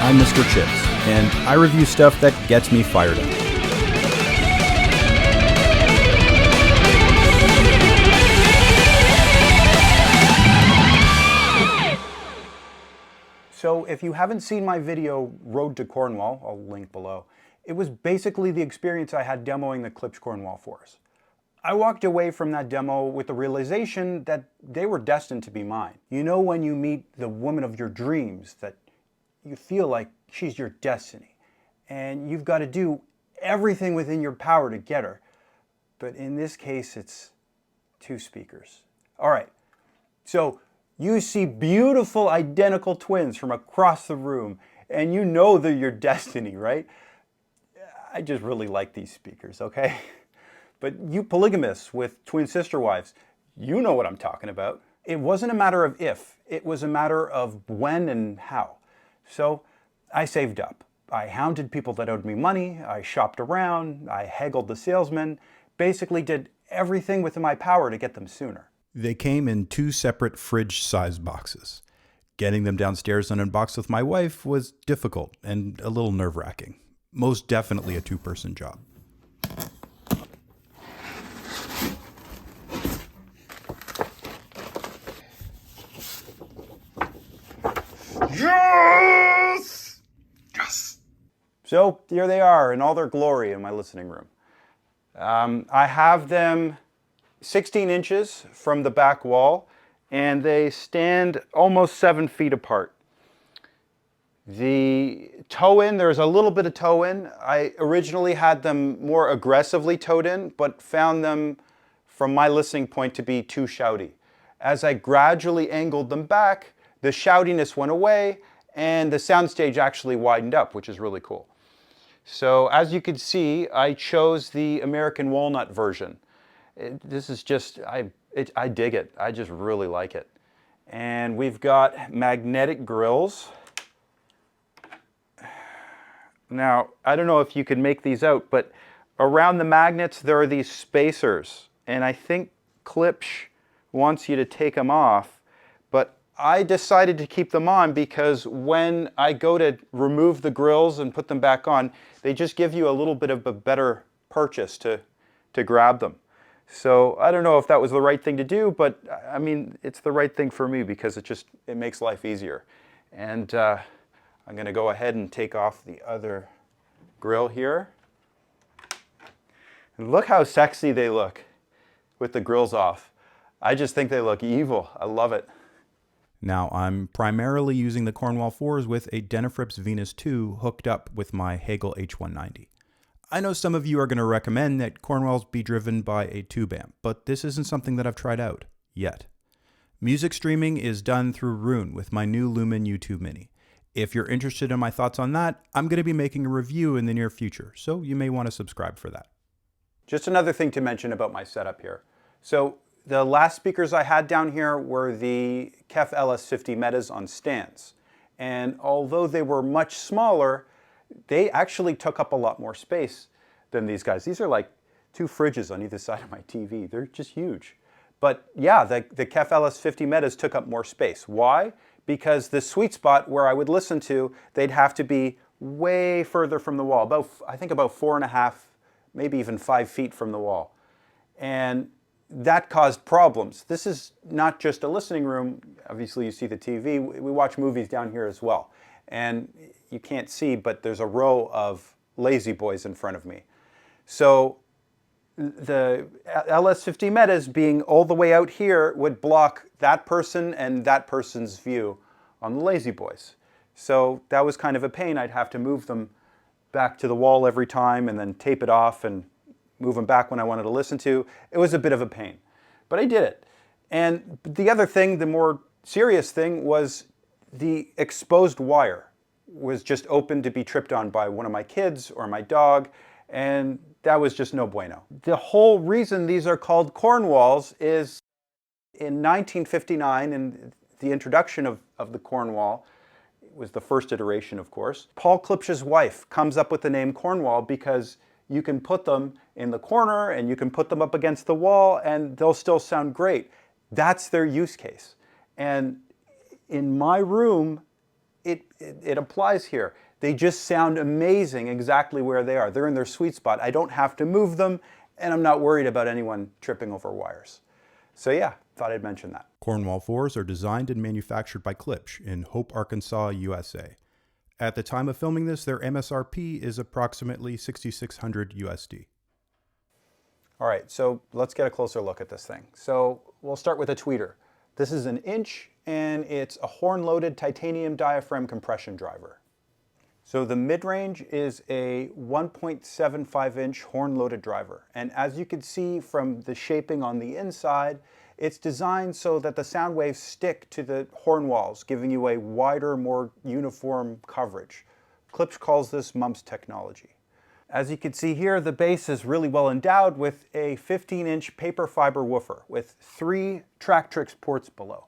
I'm Mr. Chips, and I review stuff that gets me fired up. So if you haven't seen my video, Road to Cornwall, I'll link below, it was basically the experience I had demoing the Klipsch Cornwall IVs. I walked away from that demo with the realization that they were destined to be mine. You know when you meet the woman of your dreams, that you feel like she's your destiny, and you've got to do everything within your power to get her. But in this case, it's 2 speakers. All right, so you see beautiful identical twins from across the room, and you know they're your destiny, right? I just really like these speakers, okay? But you polygamists with twin sister wives, you know what I'm talking about. It wasn't a matter of if, it was a matter of when and how. So I saved up. I hounded people that owed me money, I shopped around, I haggled the salesman, basically did everything within my power to get them sooner. They came in 2 separate fridge-sized boxes. Getting them downstairs and unboxed with my wife was difficult and a little nerve-wracking. Most definitely a 2-person job. Yes! Yes! So here they are in all their glory in my listening room. I have them 16 inches from the back wall, and they stand almost 7 feet apart. The toe-in, there's a little bit of toe-in. I originally had them more aggressively toed in, but found them, from my listening point, to be too shouty. As I gradually angled them back, the shoutiness went away, and the soundstage actually widened up, which is really cool. So as you can see, I chose the American walnut version. This is just, I dig it. I just really like it. And we've got magnetic grills. Now, I don't know if you can make these out, but around the magnets there are these spacers. And I think Klipsch wants you to take them off, but I decided to keep them on because when I go to remove the grills and put them back on, they just give you a little bit of a better purchase to grab them. So I don't know if that was the right thing to do, but I mean, it's the right thing for me because it makes life easier. And I'm going to go ahead and take off the other grill here. And look how sexy they look with the grills off. I just think they look evil. I love it. Now, I'm primarily using the Cornwall IVs with a Denafrips Venus 2 hooked up with my Hagel H190. I know some of you are going to recommend that Cornwalls be driven by a tube amp, but this isn't something that I've tried out yet. Music streaming is done through Roon with my new Lumen U2 Mini. If you're interested in my thoughts on that, I'm going to be making a review in the near future, so you may want to subscribe for that. Just another thing to mention about my setup here. So the last speakers I had down here were the KEF LS50 Metas on stands. And although they were much smaller, they actually took up a lot more space than these guys. These are like 2 fridges on either side of my TV. They're just huge. But yeah, the KEF LS50 Metas took up more space. Why? Because the sweet spot where I would listen to, they'd have to be way further from the wall, I think about 4.5, maybe even 5 feet from the wall. And that caused problems. This is not just a listening room. Obviously you see the TV. We watch movies down here as well. And you can't see, but there's a row of Lazy Boys in front of me. So the LS50 metas being all the way out here would block that person and that person's view on the Lazy Boys. So that was kind of a pain. I'd have to move them back to the wall every time and then tape it off and move them back when I wanted to listen to. It was a bit of a pain, but I did it. And the other thing, the more serious thing, was the exposed wire was just open to be tripped on by one of my kids or my dog, and that was just no bueno. The whole reason these are called Cornwalls is in 1959, in the introduction of the Cornwall, it was the first iteration, of course, Paul Klipsch's wife comes up with the name Cornwall because you can put them in the corner and you can put them up against the wall and they'll still sound great. That's their use case. And in my room, it applies here. They just sound amazing exactly where they are. They're in their sweet spot. I don't have to move them, and I'm not worried about anyone tripping over wires. So yeah, thought I'd mention that. Cornwall 4s are designed and manufactured by Klipsch in Hope, Arkansas, USA. At the time of filming this, their MSRP is approximately $6,600 USD. All right, so let's get a closer look at this thing. So we'll start with a tweeter. This is an inch, and it's a horn-loaded titanium diaphragm compression driver. So the mid-range is a 1.75-inch horn-loaded driver. And as you can see from the shaping on the inside, it's designed so that the sound waves stick to the horn walls, giving you a wider, more uniform coverage. Klipsch calls this mumps technology. As you can see here, the bass is really well endowed with a 15-inch paper fiber woofer with 3 Tractrix ports below.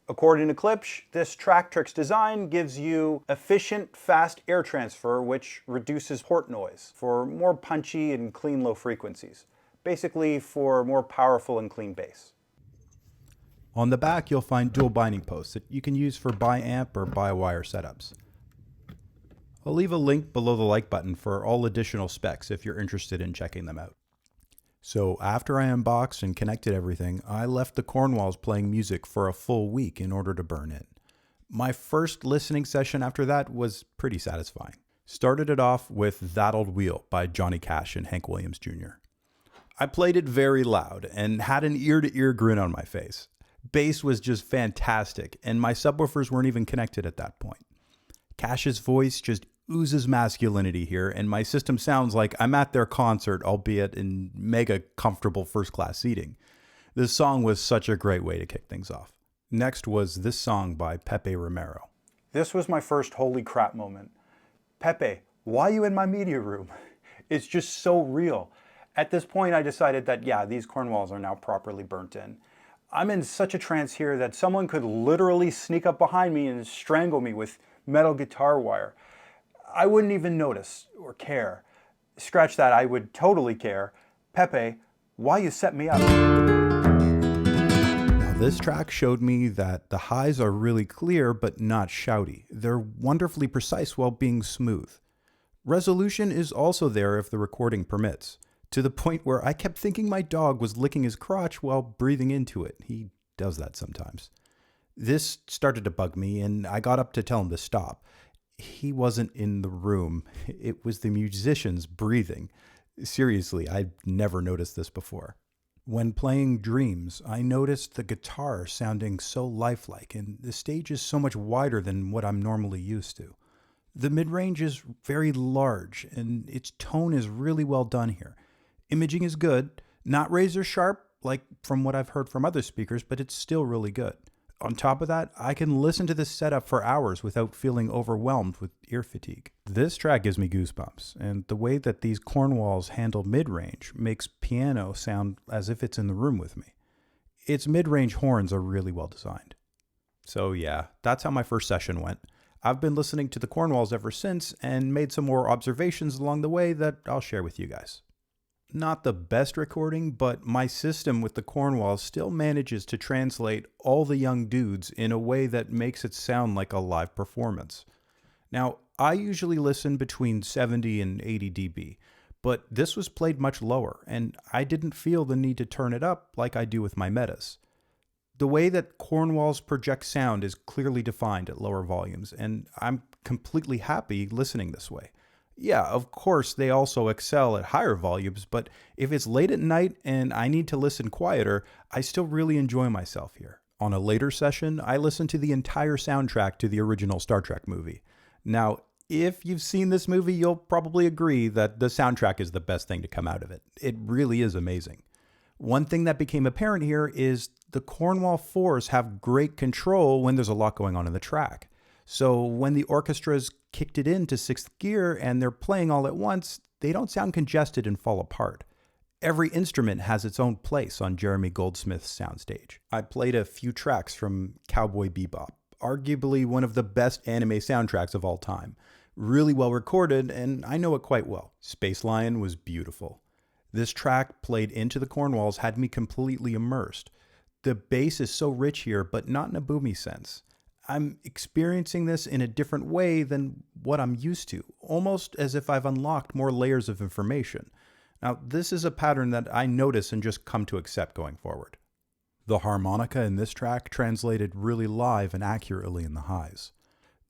According to Klipsch, this Tractrix design gives you efficient, fast air transfer, which reduces port noise for more punchy and clean low frequencies. Basically for more powerful and clean bass. On the back, you'll find dual binding posts that you can use for bi-amp or bi-wire setups. I'll leave a link below the like button for all additional specs if you're interested in checking them out. So after I unboxed and connected everything, I left the Cornwalls playing music for a full week in order to burn in. My first listening session after that was pretty satisfying. Started it off with That Old Wheel by Johnny Cash and Hank Williams Jr. I played it very loud and had an ear-to-ear grin on my face. Bass was just fantastic, and my subwoofers weren't even connected at that point. Cash's voice just oozes masculinity here, and my system sounds like I'm at their concert, albeit in mega comfortable first-class seating. This song was such a great way to kick things off. Next was this song by Pepe Romero. This was my first holy crap moment. Pepe, why are you in my media room? It's just so real. At this point, I decided that, yeah, these Cornwalls are now properly burnt in. I'm in such a trance here that someone could literally sneak up behind me and strangle me with metal guitar wire. I wouldn't even notice or care. Scratch that, I would totally care. Pepe, why you set me up? Now this track showed me that the highs are really clear but not shouty. They're wonderfully precise while being smooth. Resolution is also there if the recording permits, to the point where I kept thinking my dog was licking his crotch while breathing into it. He does that sometimes. This started to bug me, and I got up to tell him to stop. He wasn't in the room. It was the musicians breathing. Seriously, I'd never noticed this before. When playing Dreams, I noticed the guitar sounding so lifelike, and the stage is so much wider than what I'm normally used to. The mid-range is very large, and its tone is really well done here. Imaging is good, not razor sharp like from what I've heard from other speakers, but it's still really good. On top of that, I can listen to this setup for hours without feeling overwhelmed with ear fatigue. This track gives me goosebumps, and the way that these Cornwalls handle mid-range makes piano sound as if it's in the room with me. Its mid-range horns are really well designed. So yeah, that's how my first session went. I've been listening to the Cornwalls ever since and made some more observations along the way that I'll share with you guys. Not the best recording, but my system with the Cornwalls still manages to translate all the young dudes in a way that makes it sound like a live performance. Now, I usually listen between 70 and 80 dB, but this was played much lower, and I didn't feel the need to turn it up like I do with my metas. The way that Cornwalls project sound is clearly defined at lower volumes, and I'm completely happy listening this way. Yeah, of course, they also excel at higher volumes, but if it's late at night and I need to listen quieter, I still really enjoy myself here. On a later session, I listen to the entire soundtrack to the original Star Trek movie. Now, if you've seen this movie, you'll probably agree that the soundtrack is the best thing to come out of it. It really is amazing. One thing that became apparent here is the Cornwall IVs have great control when there's a lot going on in the track. So when the orchestra's kicked it into sixth gear and they're playing all at once, they don't sound congested and fall apart. Every instrument has its own place on Jeremy Goldsmith's soundstage. I played a few tracks from Cowboy Bebop, arguably one of the best anime soundtracks of all time. Really well recorded, and I know it quite well. Space Lion was beautiful. This track played into the Cornwalls had me completely immersed. The bass is so rich here, but not in a boomy sense. I'm experiencing this in a different way than what I'm used to, almost as if I've unlocked more layers of information. Now, this is a pattern that I notice and just come to accept going forward. The harmonica in this track translated really live and accurately in the highs.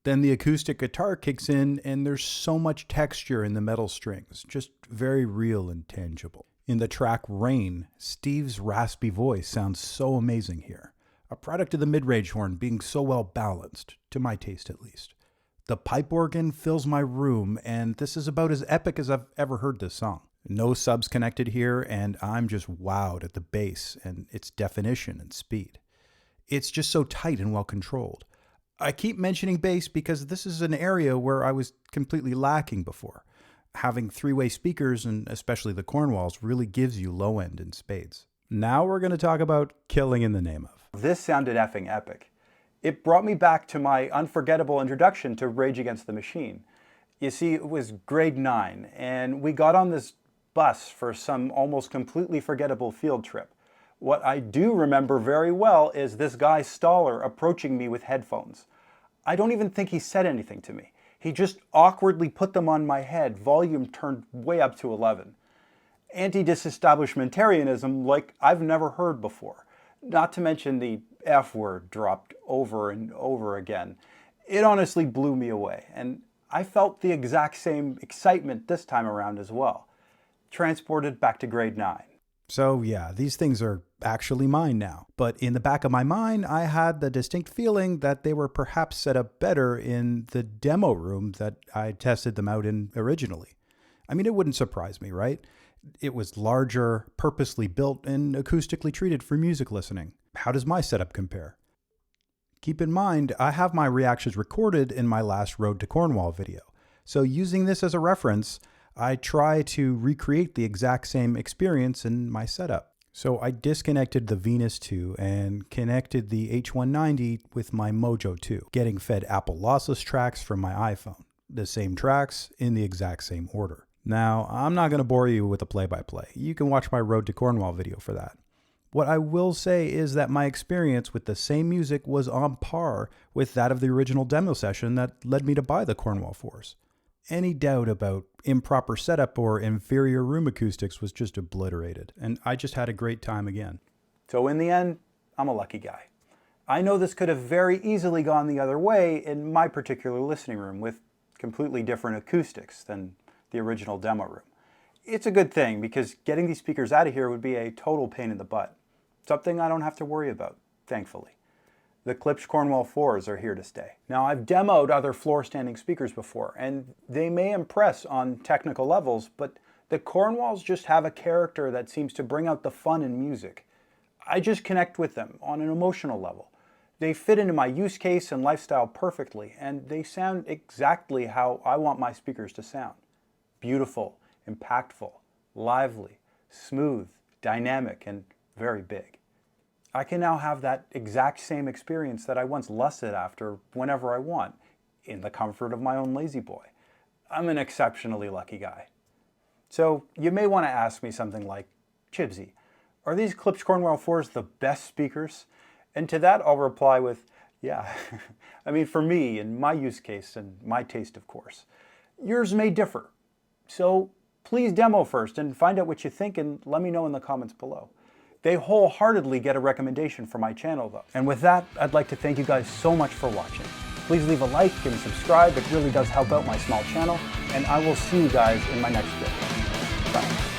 Then the acoustic guitar kicks in and there's so much texture in the metal strings, just very real and tangible. In the track Rain, Steve's raspy voice sounds so amazing here. A product of the mid-range horn being so well balanced, to my taste at least. The pipe organ fills my room, and this is about as epic as I've ever heard this song. No subs connected here, and I'm just wowed at the bass and its definition and speed. It's just so tight and well controlled. I keep mentioning bass because this is an area where I was completely lacking before. Having three-way speakers, and especially the Cornwalls, really gives you low end in spades. Now we're going to talk about Killing in the Name of. This sounded effing epic. It brought me back to my unforgettable introduction to Rage Against the Machine. You see, it was grade 9, and we got on this bus for some almost completely forgettable field trip. What I do remember very well is this guy Stoller approaching me with headphones. I don't even think he said anything to me. He just awkwardly put them on my head, volume turned way up to 11. Anti-disestablishmentarianism like I've never heard before. Not to mention the F word dropped over and over again. It honestly blew me away, and I felt the exact same excitement this time around as well. Transported back to grade 9. So yeah, these things are actually mine now. But in the back of my mind, I had the distinct feeling that they were perhaps set up better in the demo room that I tested them out in originally. I mean, it wouldn't surprise me, right? It was larger, purposely built, and acoustically treated for music listening. How does my setup compare? Keep in mind, I have my reactions recorded in my last Road to Cornwall video. So using this as a reference, I try to recreate the exact same experience in my setup. So I disconnected the Venus 2 and connected the H190 with my Mojo 2, getting fed Apple lossless tracks from my iPhone. The same tracks in the exact same order. Now, I'm not going to bore you with a play-by-play. You can watch my Road to Cornwall video for that. What I will say is that my experience with the same music was on par with that of the original demo session that led me to buy the Cornwall IVs. Any doubt about improper setup or inferior room acoustics was just obliterated, and I just had a great time again. So in the end, I'm a lucky guy. I know this could have very easily gone the other way in my particular listening room with completely different acoustics than the original demo room. It's a good thing because getting these speakers out of here would be a total pain in the butt. Something I don't have to worry about, thankfully. The Klipsch Cornwall IVs are here to stay. Now, I've demoed other floor-standing speakers before, and they may impress on technical levels, but the Cornwalls just have a character that seems to bring out the fun in music. I just connect with them on an emotional level. They fit into my use case and lifestyle perfectly, and they sound exactly how I want my speakers to sound. Beautiful, impactful, lively, smooth, dynamic, and very big. I can now have that exact same experience that I once lusted after whenever I want, in the comfort of my own lazy boy. I'm an exceptionally lucky guy. So you may want to ask me something like, Chibsy, are these Klipsch Cornwall IVs the best speakers? And to that I'll reply with, yeah. I mean, for me, in my use case and my taste, of course. Yours may differ. So please demo first and find out what you think and let me know in the comments below. They wholeheartedly get a recommendation for my channel though. And with that, I'd like to thank you guys so much for watching. Please leave a like and subscribe. It really does help out my small channel. And I will see you guys in my next video. Bye.